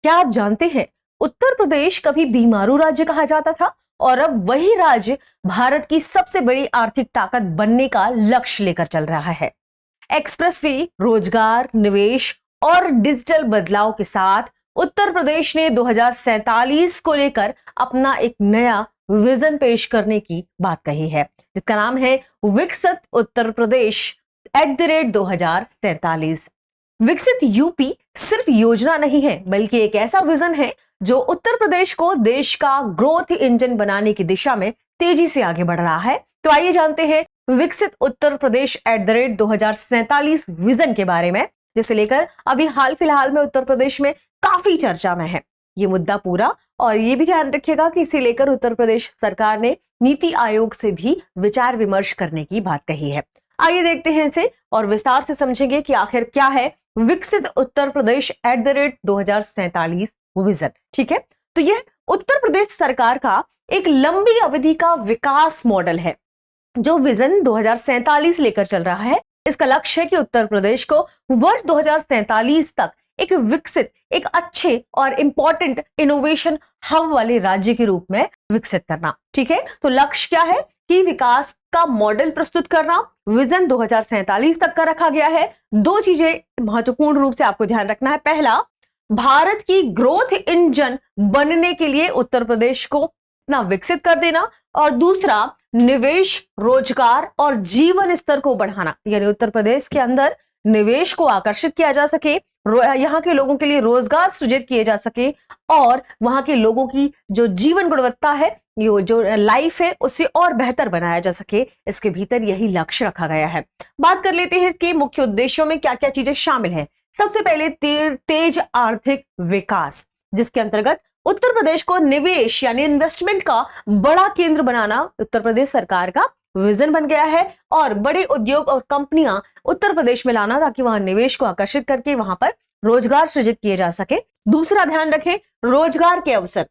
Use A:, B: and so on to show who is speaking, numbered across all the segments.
A: क्या आप जानते हैं उत्तर प्रदेश कभी बीमारू राज्य कहा जाता था और अब वही राज्य भारत की सबसे बड़ी आर्थिक ताकत बनने का लक्ष्य लेकर चल रहा है। एक्सप्रेसवे, रोजगार, निवेश और डिजिटल बदलाव के साथ उत्तर प्रदेश ने 2047 को लेकर अपना एक नया विजन पेश करने की बात कही है, जिसका नाम है विकसित उत्तर प्रदेश @2047। विकसित यूपी सिर्फ योजना नहीं है, बल्कि एक ऐसा विजन है जो उत्तर प्रदेश को देश का ग्रोथ इंजन बनाने की दिशा में तेजी से आगे बढ़ रहा है। तो आइए जानते हैं विकसित उत्तर प्रदेश @2047 विजन के बारे में, जिसे लेकर अभी हाल फिलहाल में उत्तर प्रदेश में काफी चर्चा में है ये मुद्दा पूरा। और ये भी ध्यान रखिएगा कि इसे लेकर उत्तर प्रदेश सरकार ने नीति आयोग से भी विचार विमर्श करने की बात कही है। आइए देखते हैं इसे और विस्तार से समझेंगे कि आखिर क्या है विकसित उत्तर प्रदेश @2047 विजन। ठीक है, तो यह उत्तर प्रदेश सरकार का एक लंबी अवधि का विकास मॉडल है जो विजन 2047 लेकर चल रहा है। इसका लक्ष्य है कि उत्तर प्रदेश को वर्ष 2047 तक एक विकसित, एक अच्छे और इंपॉर्टेंट इनोवेशन हब वाले राज्य के रूप में विकसित करना। ठीक है, तो लक्ष्य क्या है कि विकास का मॉडल प्रस्तुत करना। विजन 2047 तक का रखा गया है। दो चीजें महत्वपूर्ण रूप से आपको ध्यान रखना है। पहला, भारत की ग्रोथ इंजन बनने के लिए उत्तर प्रदेश को इतना विकसित कर देना, और दूसरा, निवेश, रोजगार और जीवन स्तर को बढ़ाना, यानी उत्तर प्रदेश के अंदर निवेश को आकर्षित किया जा सके, यहाँ के लोगों के लिए रोजगार सृजित किए जा सके और वहां के लोगों की जो जीवन गुणवत्ता है, ये जो लाइफ है, उसे और बेहतर बनाया जा सके। इसके भीतर यही लक्ष्य रखा गया है। बात कर लेते हैं इसके मुख्य उद्देश्यों में क्या क्या चीजें शामिल हैं। सबसे पहले तेज आर्थिक विकास, जिसके अंतर्गत उत्तर प्रदेश को निवेश यानी इन्वेस्टमेंट का बड़ा केंद्र बनाना उत्तर प्रदेश सरकार का विजन बन गया है, और बड़े उद्योग और कंपनियां उत्तर प्रदेश में लाना ताकि वहां निवेश को आकर्षित करके वहां पर रोजगार सृजित किए जा सके। दूसरा, ध्यान रखें रोजगार के अवसर।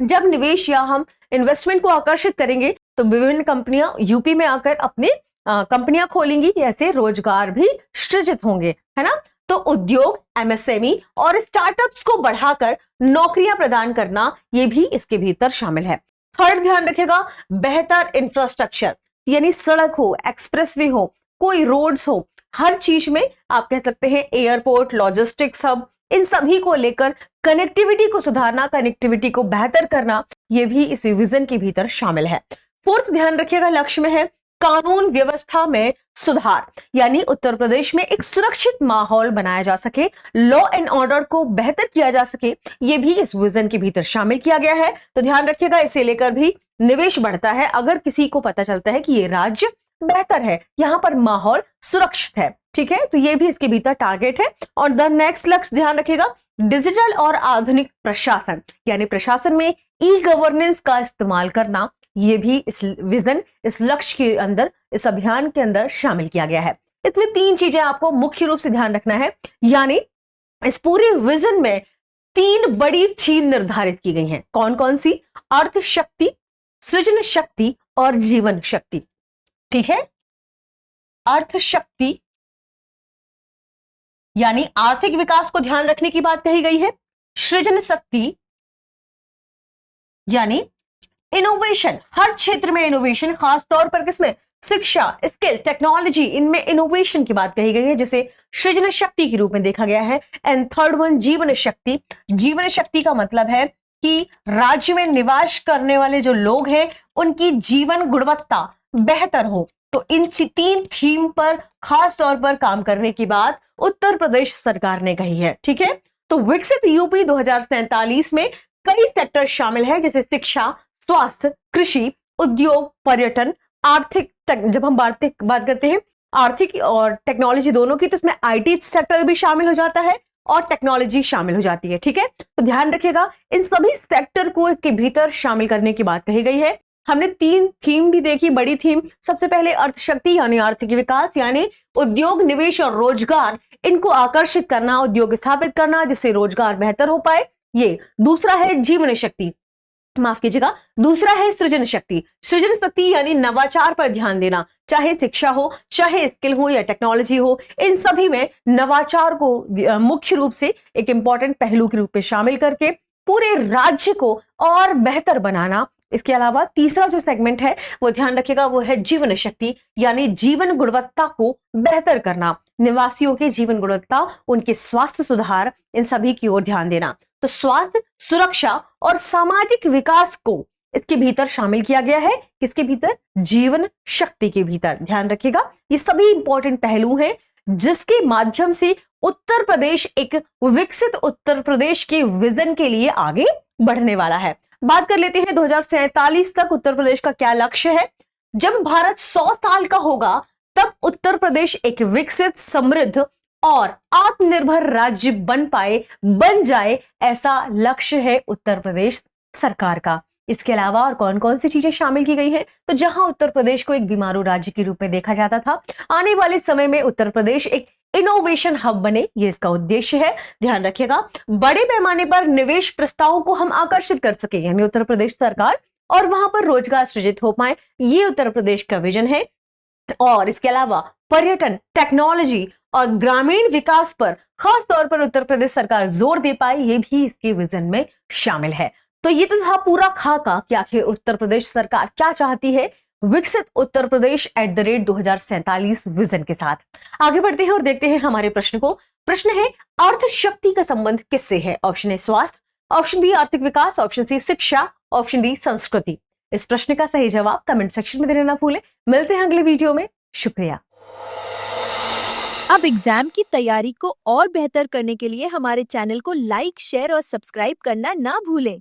A: जब निवेश या हम इन्वेस्टमेंट को आकर्षित करेंगे तो विभिन्न कंपनियां यूपी में आकर अपने कंपनियां खोलेंगी, ऐसे रोजगार भी सृजित होंगे, है ना। तो उद्योग, एमएसएमई और स्टार्टअप्स को बढ़ाकर नौकरियां प्रदान करना, ये भी इसके भीतर शामिल है। थर्ड, ध्यान रखेगा बेहतर इंफ्रास्ट्रक्चर, यानी सड़क हो, एक्सप्रेसवे हो, कोई रोड्स हो, हर चीज में आप कह सकते हैं एयरपोर्ट, लॉजिस्टिक्स हब, इन सभी को लेकर कनेक्टिविटी को सुधारना, कनेक्टिविटी को बेहतर करना, यह भी इस विजन के भीतर शामिल है। फोर्थ, ध्यान रखिएगा लक्ष्य में है कानून व्यवस्था में सुधार, यानी उत्तर प्रदेश में एक सुरक्षित माहौल बनाया जा सके, लॉ एंड ऑर्डर को बेहतर किया जा सके, यह भी इस विजन के भीतर शामिल किया गया है। तो ध्यान रखिएगा इसे लेकर भी निवेश बढ़ता है अगर किसी को पता चलता है कि यह राज्य बेहतर है, यहां पर माहौल सुरक्षित है। ठीक है, तो यह भी इसके भीतर टारगेट है। और द नेक्स्ट लक्ष्य, ध्यान रखिएगा डिजिटल और आधुनिक प्रशासन, यानी प्रशासन में ई गवर्नेंस का इस्तेमाल करना, ये भी इस विजन, इस लक्ष्य के अंदर, इस अभियान के अंदर शामिल किया गया है। इसमें तीन चीजें आपको मुख्य रूप से ध्यान रखना है, यानी इस पूरे विजन में तीन बड़ी थीम निर्धारित की गई हैं। कौन कौन सी? अर्थ शक्ति, सृजन शक्ति और जीवन शक्ति। ठीक है, अर्थ शक्ति यानी आर्थिक विकास को ध्यान रखने की बात कही गई है। सृजन शक्ति यानी इनोवेशन, हर क्षेत्र में इनोवेशन, खास तौर पर किसमें? शिक्षा, स्किल, टेक्नोलॉजी, इनमें इनोवेशन की बात कही गई है, जिसे सृजन शक्ति के रूप में देखा गया है। एंड थर्ड वन, जीवन शक्ति। जीवन शक्ति का मतलब है कि राज्य में निवास करने वाले जो लोग हैं उनकी जीवन गुणवत्ता बेहतर हो। तो इन तीन थीम पर खास तौर पर काम करने की बात उत्तर प्रदेश सरकार ने कही है। ठीक है, तो विकसित यूपी 2047 में कई सेक्टर शामिल है, जैसे शिक्षा, स्वास्थ्य, कृषि, उद्योग, पर्यटन, आर्थिक। जब हम बात करते हैं आर्थिक और टेक्नोलॉजी दोनों की, तो इसमें आईटी सेक्टर भी शामिल हो जाता है और टेक्नोलॉजी शामिल हो जाती है। ठीक है, तो ध्यान रखिएगा इन सभी सेक्टर को इसके भीतर शामिल करने की बात कही गई है। हमने तीन थीम भी देखी, बड़ी थीम। सबसे पहले अर्थशक्ति यानी आर्थिक विकास, यानी उद्योग, निवेश और रोजगार, इनको आकर्षित करना, उद्योग स्थापित करना जिससे रोजगार बेहतर हो पाए, ये। दूसरा है जीवन शक्ति, माफ कीजिएगा, दूसरा है सृजन शक्ति। सृजन शक्ति यानी नवाचार पर ध्यान देना, चाहे शिक्षा हो, चाहे स्किल हो या टेक्नोलॉजी हो, इन सभी में नवाचार को मुख्य रूप से एक इंपॉर्टेंट पहलू के रूप में शामिल करके पूरे राज्य को और बेहतर बनाना। इसके अलावा तीसरा जो सेगमेंट है वो ध्यान रखिएगा, वो है जीवन शक्ति यानी जीवन गुणवत्ता को बेहतर करना, निवासियों के जीवन गुणवत्ता, उनके स्वास्थ्य सुधार, इन सभी की ओर ध्यान देना। तो स्वास्थ्य, सुरक्षा और सामाजिक विकास को इसके भीतर शामिल किया गया है। किसके भीतर? जीवन शक्ति के भीतर। ध्यान रखिएगा, ये सभी इंपॉर्टेंट पहलू हैं जिसके माध्यम से उत्तर प्रदेश एक विकसित उत्तर प्रदेश के विजन के लिए आगे बढ़ने वाला है। बात कर लेते हैं 2047 तक उत्तर प्रदेश का क्या लक्ष्य है। जब भारत 100 साल का होगा तब उत्तर प्रदेश एक विकसित, समृद्ध और आत्मनिर्भर राज्य बन जाए, ऐसा लक्ष्य है उत्तर प्रदेश सरकार का। इसके अलावा और कौन कौन सी चीजें शामिल की गई हैं? तो जहां उत्तर प्रदेश को एक बीमारू राज्य के रूप में देखा जाता था, आने वाले समय में उत्तर प्रदेश एक इनोवेशन हब बने, ये इसका उद्देश्य है। ध्यान रखिएगा, बड़े पैमाने पर निवेश प्रस्तावों को हम आकर्षित कर सके, यानी उत्तर प्रदेश सरकार, और वहां पर रोजगार सृजित हो पाए, ये उत्तर प्रदेश का विजन है। और इसके अलावा पर्यटन, टेक्नोलॉजी और ग्रामीण विकास पर खास तौर पर उत्तर प्रदेश सरकार जोर दे पाए, ये भी इसके विजन में शामिल है। तो ये तो था पूरा खाका कि आखिर उत्तर प्रदेश सरकार क्या चाहती है विकसित उत्तर प्रदेश @2047 विजन के साथ। आगे बढ़ते हैं और देखते हैं हमारे प्रश्न को। प्रश्न है, अर्थ शक्ति का संबंध किससे है? ऑप्शन ए स्वास्थ्य, ऑप्शन बी आर्थिक विकास, ऑप्शन सी शिक्षा, ऑप्शन डी संस्कृति। इस प्रश्न का सही जवाब कमेंट सेक्शन में देना ना भूलें। मिलते हैं अगले वीडियो में, शुक्रिया।
B: अब एग्जाम की तैयारी को और बेहतर करने के लिए हमारे चैनल को लाइक, शेयर और सब्सक्राइब करना ना भूलें।